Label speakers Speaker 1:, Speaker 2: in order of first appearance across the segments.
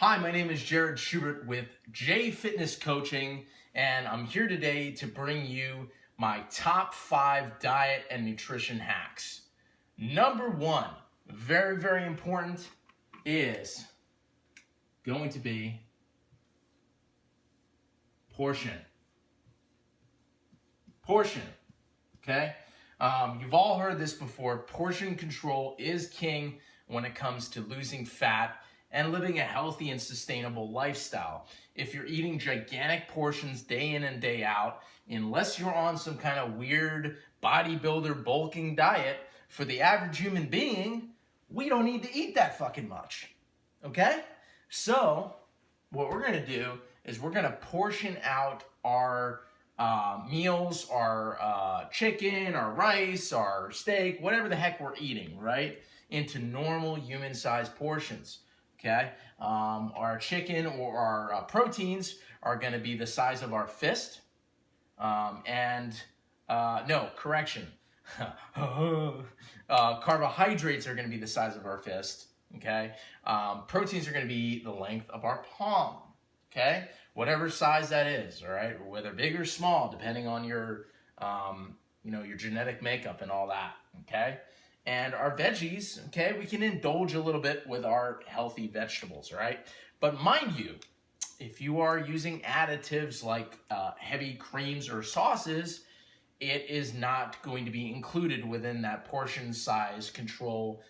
Speaker 1: Hi, my name is Jared Schubert with J Fitness Coaching, and I'm here today to bring you my top 5 diet and nutrition hacks. Number 1, very, very important, is going to be portion. Portion, okay? You've all heard this before. Portion control is king when it comes to losing fat and living a healthy and sustainable lifestyle. If you're eating gigantic portions day in and day out, unless you're on some kind of weird bodybuilder bulking diet, for the average human being, we don't need to eat that fucking much, okay? So what we're gonna do is we're gonna portion out our meals, our chicken, our rice, our steak, whatever the heck we're eating, right? Into normal human-sized portions. Okay, our chicken or our proteins are going to be the size of our fist, carbohydrates are going to be the size of our fist. Okay, proteins are going to be the length of our palm. Okay, whatever size that is. All right, whether big or small, depending on your, your genetic makeup and all that. Okay. And our veggies, okay, we can indulge a little bit with our healthy vegetables, right? But mind you, if you are using additives like heavy creams or sauces, it is not going to be included within that portion size control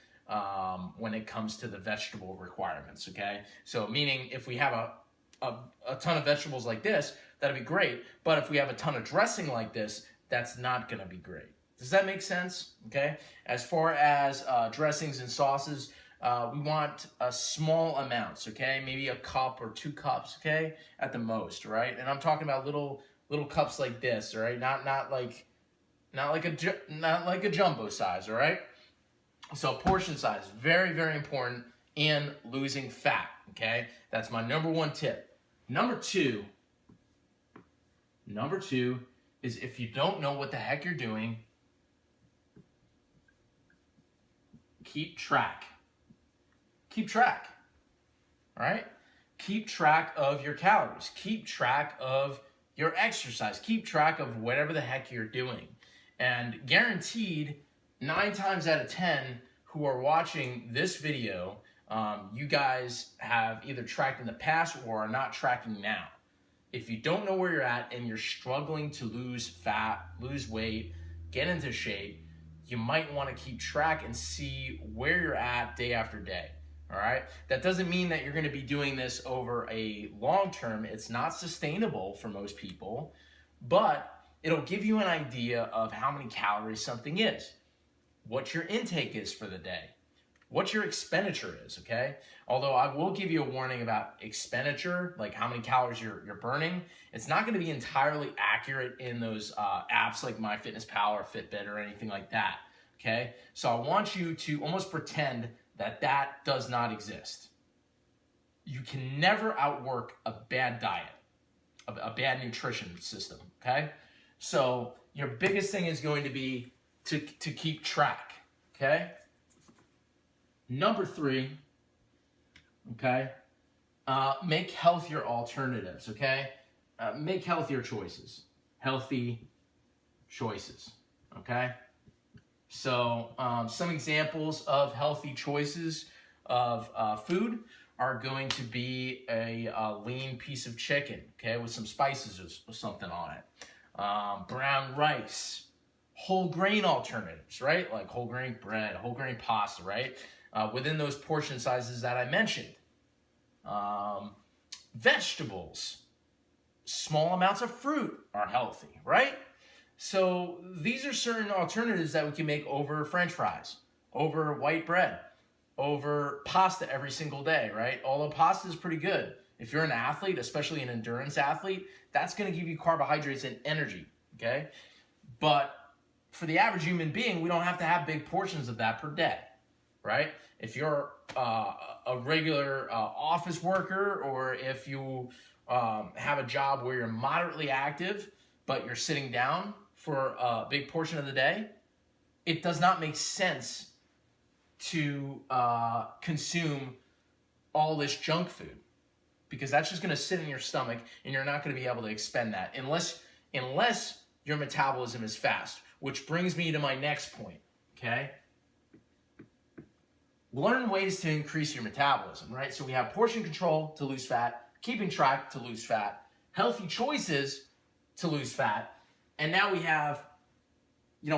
Speaker 1: when it comes to the vegetable requirements, okay? So meaning if we have a ton of vegetables like this, that'd be great. But if we have a ton of dressing like this, that's not gonna be great. Does that make sense? Okay. As far as dressings and sauces, we want small amounts. Okay, maybe a cup or 2 cups. Okay, at the most, right? And I'm talking about little cups like this, right? Not like a jumbo size, all right? So portion size, very, very important in losing fat. Okay, that's my number 1 tip. Number two is if you don't know what the heck you're doing, keep track. Keep track, all right? Keep track of your calories. Keep track of your exercise. Keep track of whatever the heck you're doing. And guaranteed, 9 times out of 10 who are watching this video, you guys have either tracked in the past or are not tracking now. If you don't know where you're at and you're struggling to lose fat, lose weight, get into shape, you might want to keep track and see where you're at day after day, all right? That doesn't mean that you're going to be doing this over a long term. It's not sustainable for most people, but it'll give you an idea of how many calories something is, what your intake is for the day, what your expenditure is, okay? Although I will give you a warning about expenditure, like how many calories you're burning. It's not going to be entirely accurate in those apps like MyFitnessPal or Fitbit or anything like that, okay? So I want you to almost pretend that that does not exist. You can never outwork a bad diet, a bad nutrition system, okay? So your biggest thing is going to be to keep track, okay? Number 3, okay, make healthier alternatives, okay? Make healthier choices, healthy choices, okay? So some examples of healthy choices of food are going to be a lean piece of chicken, okay, with some spices or something on it. Brown rice, whole grain alternatives, right? Like whole grain bread, whole grain pasta, right? Within those portion sizes that I mentioned. Vegetables, small amounts of fruit are healthy, right? So these are certain alternatives that we can make over French fries, over white bread, over pasta every single day, right? Although pasta is pretty good. If you're an athlete, especially an endurance athlete, that's going to give you carbohydrates and energy, okay? But for the average human being, we don't have to have big portions of that per day, right? If you're a regular office worker, or if you have a job where you're moderately active, but you're sitting down for a big portion of the day, it does not make sense to consume all this junk food. because that's just going to sit in your stomach and you're not going to be able to expend that unless your metabolism is fast, which brings me to my next point, okay? Learn ways to increase your metabolism, right? So we have portion control to lose fat, keeping track to lose fat, healthy choices to lose fat, and now we have,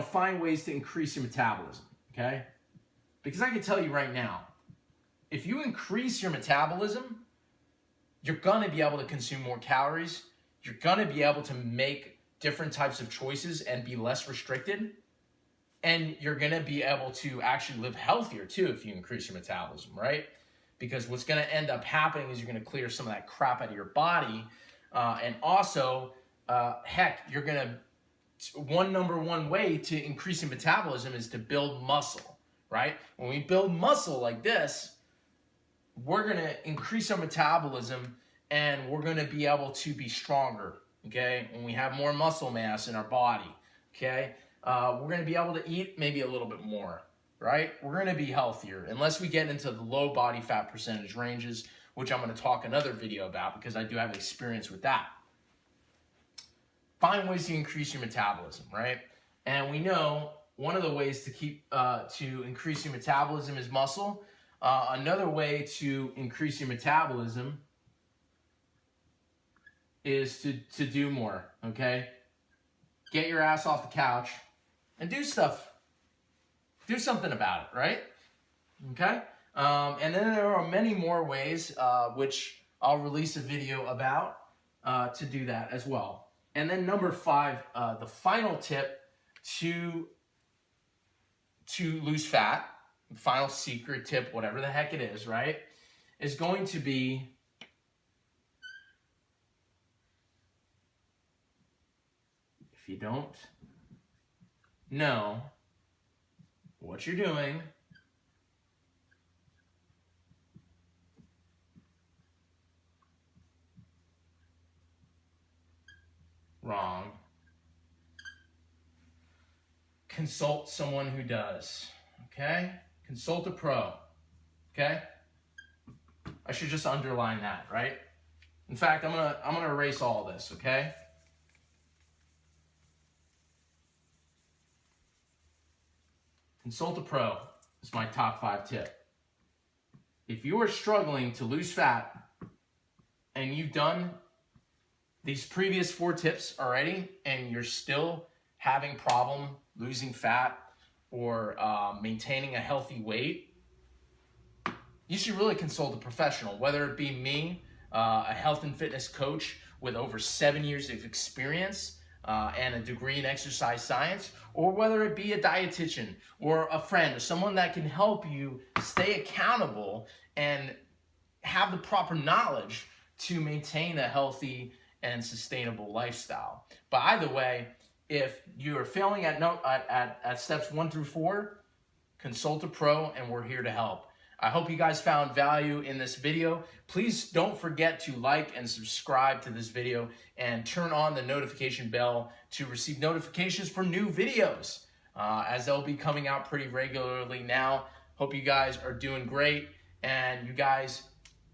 Speaker 1: find ways to increase your metabolism, okay? Because I can tell you right now, if you increase your metabolism, you're gonna be able to consume more calories, you're gonna be able to make different types of choices and be less restricted, and you're gonna be able to actually live healthier too if you increase your metabolism, right? Because what's gonna end up happening is you're gonna clear some of that crap out of your body, and also, you're gonna, number one way to increase your metabolism is to build muscle, right? When we build muscle like this, we're gonna increase our metabolism and we're gonna be able to be stronger, okay? When we have more muscle mass in our body, okay? We're gonna be able to eat maybe a little bit more, right? We're gonna be healthier unless we get into the low body fat percentage ranges, which I'm gonna talk another video about because I do have experience with that. Find ways to increase your metabolism, right? And we know one of the ways to increase your metabolism is muscle. Another way to increase your metabolism is to do more, okay? Get your ass off the couch and do stuff. Do something about it, right? Okay? And then there are many more ways, which I'll release a video about to do that as well. And then number 5, the final tip to lose fat, final secret tip, whatever the heck it is, right, is going to be if you don't know what you're doing, wrong, consult someone who does, okay? Consult a pro, okay? I should just underline that, right? In fact, I'm gonna erase all this, okay? Consult a pro is my top 5 tip. If you are struggling to lose fat and you've done these previous 4 tips already and you're still having problem losing fat or maintaining a healthy weight, you should really consult a professional, whether it be me, a health and fitness coach with over 7 years of experience and a degree in exercise science, or whether it be a dietitian or a friend or someone that can help you stay accountable and have the proper knowledge to maintain a healthy and sustainable lifestyle. But either way, if you're failing at steps 1 through 4, consult a pro and we're here to help. I hope you guys found value in this video. Please don't forget to like and subscribe to this video and turn on the notification bell to receive notifications for new videos as they'll be coming out pretty regularly now. Hope you guys are doing great and you guys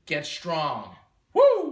Speaker 1: get strong. Woo!